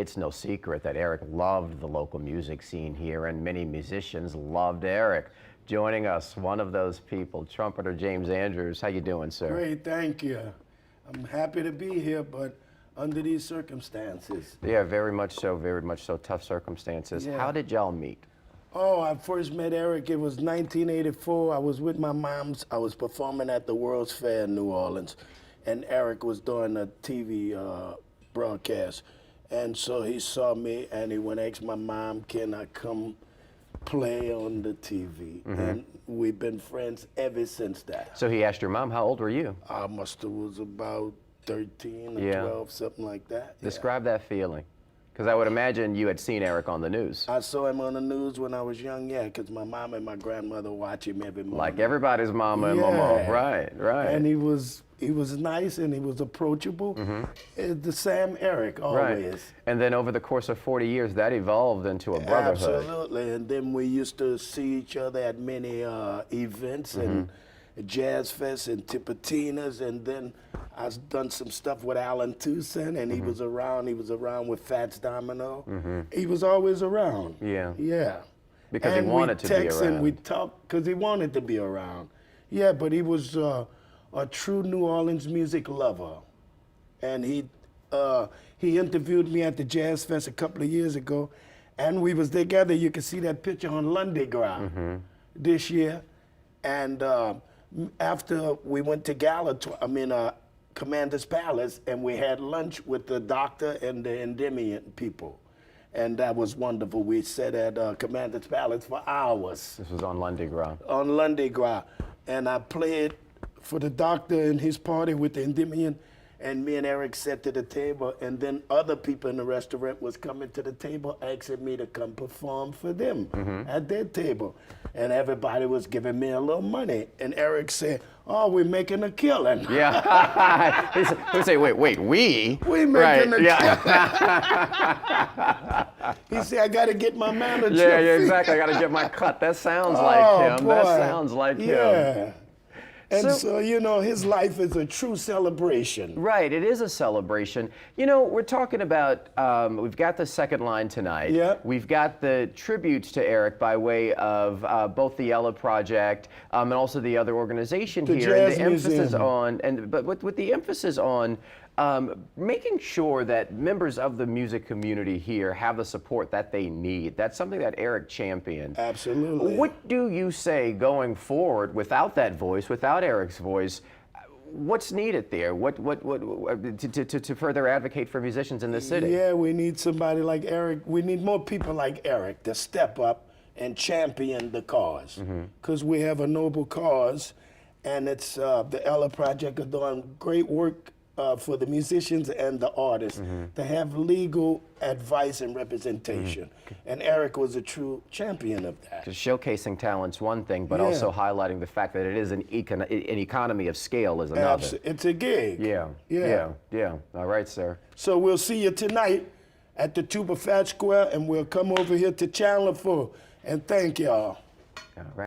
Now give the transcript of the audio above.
It's no secret that Eric loved the local music scene here, and many musicians loved Eric. Joining us, one of those people, trumpeter James Andrews. How you doing, sir? Great, thank you. I'm happy to be here, but under these circumstances. Yeah, very much so, tough circumstances. Yeah. How did y'all meet? Oh, I first met Eric, it was 1984. I was with my moms. I was performing at the World's Fair in New Orleans, and Eric was doing a TV broadcast. And so he saw me, and he went and asked my mom, can I come play on the TV? And we've been friends ever since that. So he asked your mom, how old were you? I must have was about 13 or 12, something like that. Yeah. Describe that feeling. Because I would imagine you had seen Eric on the news. I saw him on the news when I was young, yeah, because my mom and my grandmother watch him every morning. Like everybody's mama and mama. Right, right. And he was nice and he was approachable. The same Eric, always. Right. And then over the course of 40 years, that evolved into a brotherhood. Absolutely. And then we used to see each other at many events and jazz fests and Tipitinas, and then I've done some stuff with Alan Toussaint, and he was around. He was around with Fats Domino. He was always around. Yeah. Yeah. Because he wanted to be around. And we text and we talk because he wanted to be around. Yeah, but he was a true New Orleans music lover, and he interviewed me at the Jazz Fest a couple of years ago, and we was together. You can see that picture on Lundy Ground this year, and after we went to Commander's Palace, and we had lunch with the doctor and the Endymion people. And that was wonderful. We sat at Commander's Palace for hours. This was on Lundy Ground. On Lundy Ground. And I played for the doctor and his party with the Endymion, and me and Eric sat to the table, and then other people in the restaurant was coming to the table asking me to come perform for them at their table. And everybody was giving me a little money. And Eric said, oh, we're making a killing. Yeah. He would say, wait, we? We making a killing. He said, I got to get my manager. Yeah, exactly. I got to get my cut. That sounds like him. Boy. That sounds like him. And so, you know, his life is a true celebration. Right, it is a celebration. You know, we're talking about, we've got the second line tonight. Yeah. We've got the tributes to Eric by way of both the Ella Project and also the other organization the here. Jazz And the emphasis Museum. on, but with the emphasis on making sure that members of the music community here have the support that they need. That's something that Eric championed. Absolutely. What do you say going forward without that voice, without Eric's voice? What's needed there? What to further advocate for musicians in the city? Yeah, we need somebody like Eric. We need more people like Eric to step up and champion the cause, because we have a noble cause, and it's the Ella Project are doing great work for the musicians and the artists to have legal advice and representation. And Eric was a true champion of that. Because showcasing talent's one thing, but also highlighting the fact that it is an economy of scale is another. It's a gig. Yeah. All right, sir. So we'll see you tonight at the Tuba Fat Square, and we'll come over here to Chandler for, and thank y'all. All right.